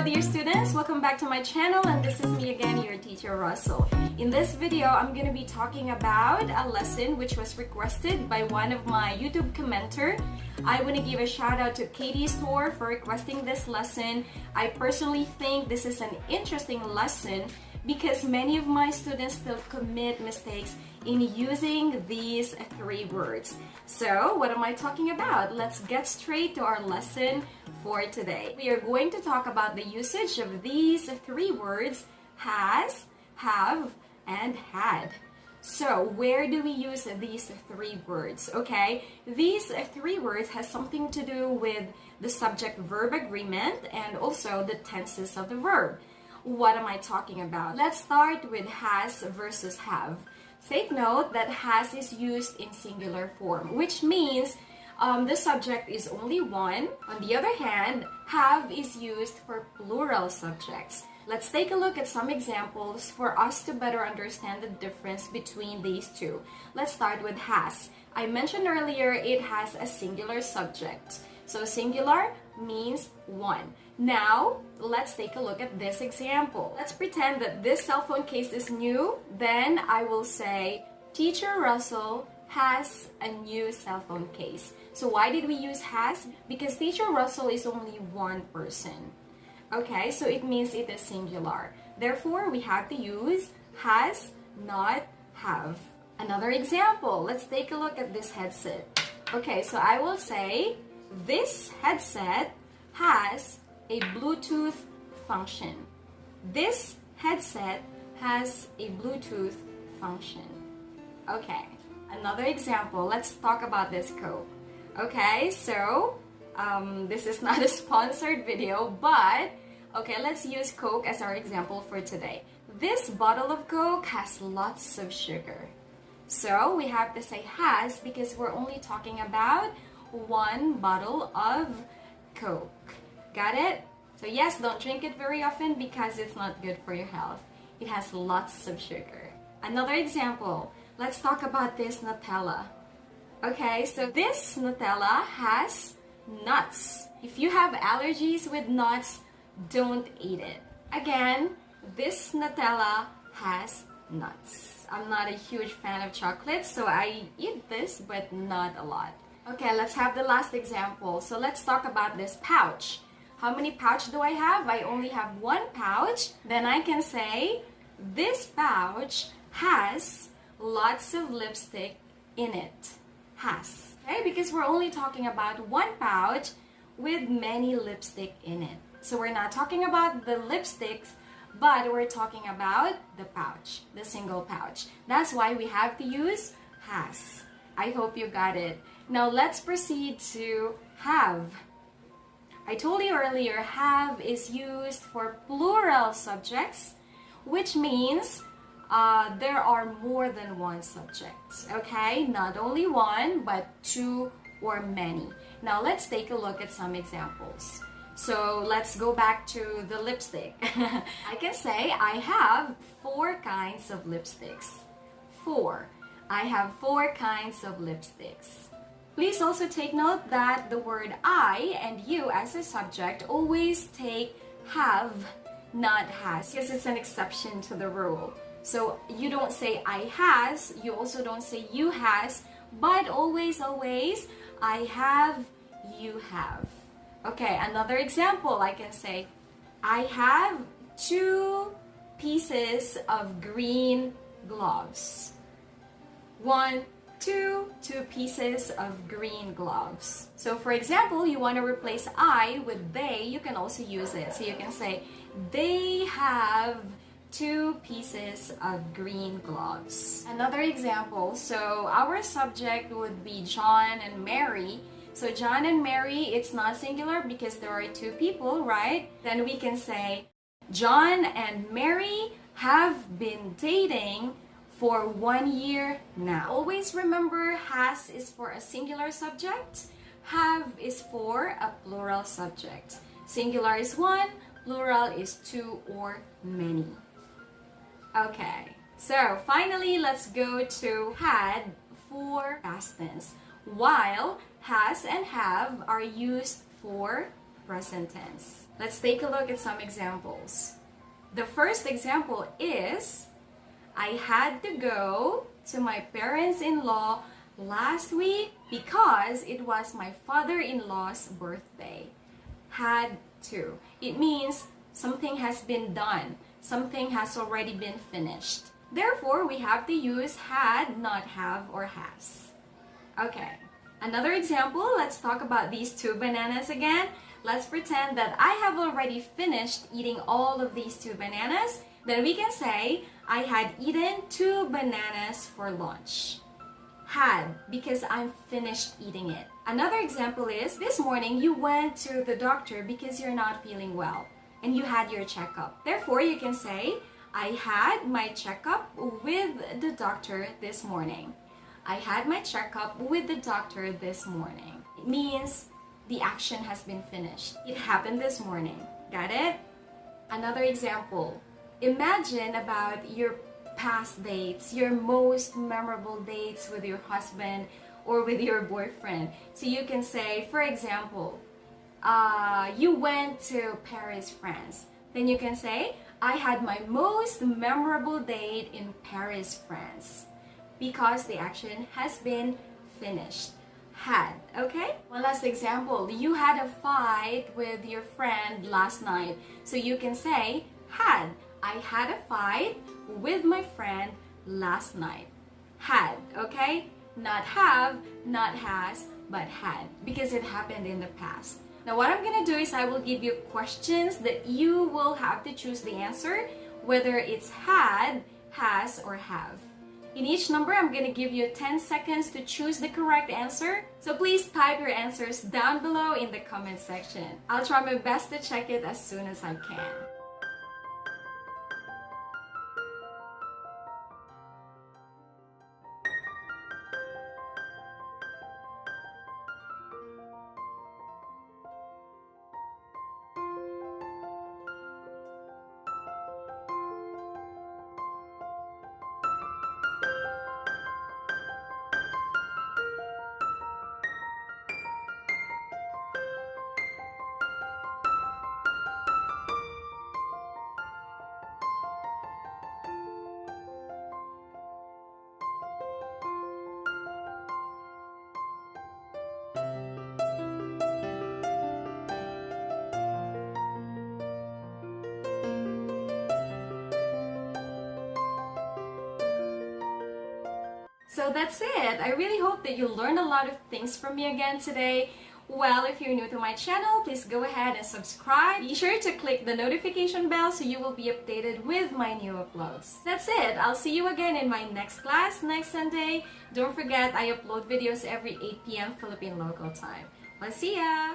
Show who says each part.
Speaker 1: dear students, welcome back to my channel, and this is me again, your teacher Russell. In this video, I'm going to be talking about a lesson which was requested by one of my YouTube commenter. I want to give a shout out to Katie Store for requesting this lesson. I personally think this is an interesting lesson because many of my students still commit mistakes in using these three words. So what am I talking about? Let's get straight to our lesson for today. We are going to talk about the usage of these three words: has, have, and had. So where do we use these three words? Okay, these three words has something to do with the subject-verb agreement and also the tenses of the verb. What am I talking about? Let's start with has versus have. Take note that has is used in singular form, which means the subject is only one. On the other hand, have is used for plural subjects. Let's take a look at some examples for us to better understand the difference between these two. Let's start with has. I mentioned earlier it has a singular subject. So singular means one. Now, let's take a look at this example. Let's pretend that this cell phone case is new. Then I will say, Teacher Russell has a new cell phone case. So why did we use has? Because Teacher Russell is only one person. Okay, so it means it is singular. Therefore, we have to use has, not have. Another example, let's take a look at this headset. Okay, so I will say, this headset has a Bluetooth function. This headset has a Bluetooth function. Okay, another example, let's talk about this Coke. Okay, so this is not a sponsored video, but okay, let's use Coke as our example for today. This bottle of Coke has lots of sugar. So we have to say has because we're only talking about one bottle of Coke. Got it? So yes, don't drink it very often because it's not good for your health. It has lots of sugar. Another example, let's talk about this Nutella. Okay, so this Nutella has nuts. If you have allergies with nuts, don't eat it. Again, this Nutella has nuts. I'm not a huge fan of chocolate, so I eat this, but not a lot. Okay, let's have the last example. So let's talk about this pouch. How many pouch do I have? I only have one pouch. Then I can say, this pouch has lots of lipstick in it. Has. Okay, because we're only talking about one pouch with many lipstick in it. So we're not talking about the lipsticks, but we're talking about the pouch, the single pouch. That's why we have to use has. I hope you got it. Now let's proceed to have. I told you earlier, have is used for plural subjects, which means there are more than one subject, okay? Not only one, but two or many. Now let's take a look at some examples. So let's go back to the lipstick. I can say I have 4 kinds of lipsticks. 4. I have 4 kinds of lipsticks. Please also take note that the word I and you as a subject always take have, not has, because it's an exception to the rule. So you don't say I has, you also don't say you has, but always, always, I have, you have. Okay, another example, I can say, I have 2 pieces of green gloves. 1, 2 pieces of green gloves. So for example, you want to replace I with they, you can also use it. So you can say, they have 2 pieces of green gloves. Another example, so our subject would be John and Mary. So John and Mary, it's not singular because there are 2 people, right? Then we can say, John and Mary have been dating for 1 year now. Always remember, has is for a singular subject, have is for a plural subject. Singular is 1, plural is 2 or many. Okay, so finally let's go to had for past tense. While has and have are used for present tense. Let's take a look at some examples. The first example is, I had to go to my parents-in-law last week because it was my father-in-law's birthday. Had to. It means something has been done. Something has already been finished. Therefore, we have to use had, not have, or has. Okay. Another example, let's talk about these 2 bananas again. Let's pretend that I have already finished eating all of these 2 bananas. Then we can say, I had eaten 2 bananas for lunch. Had, because I'm finished eating it. Another example is, this morning you went to the doctor because you're not feeling well and you had your checkup. Therefore, you can say, I had my checkup with the doctor this morning. I had my checkup with the doctor this morning. It means the action has been finished. It happened this morning. Got it? Another example. Imagine about your past dates, your most memorable dates with your husband or with your boyfriend. So you can say, for example, you went to Paris, France. Then you can say, I had my most memorable date in Paris, France. Because the action has been finished. Had, okay? One last example. You had a fight with your friend last night. So you can say, had. I had a fight with my friend last night. Had, okay? Not have, not has, but had. Because it happened in the past. Now what I'm gonna do is I will give you questions that you will have to choose the answer, whether it's had, has, or have. In each number, I'm gonna give you 10 seconds to choose the correct answer. So please type your answers down below in the comment section. I'll try my best to check it as soon as I can. So that's it. I really hope that you learned a lot of things from me again today. Well, if you're new to my channel, please go ahead and subscribe. Be sure to click the notification bell so you will be updated with my new uploads. That's it. I'll see you again in my next class next Sunday. Don't forget, I upload videos every 8 p.m. Philippine local time. Well, see ya!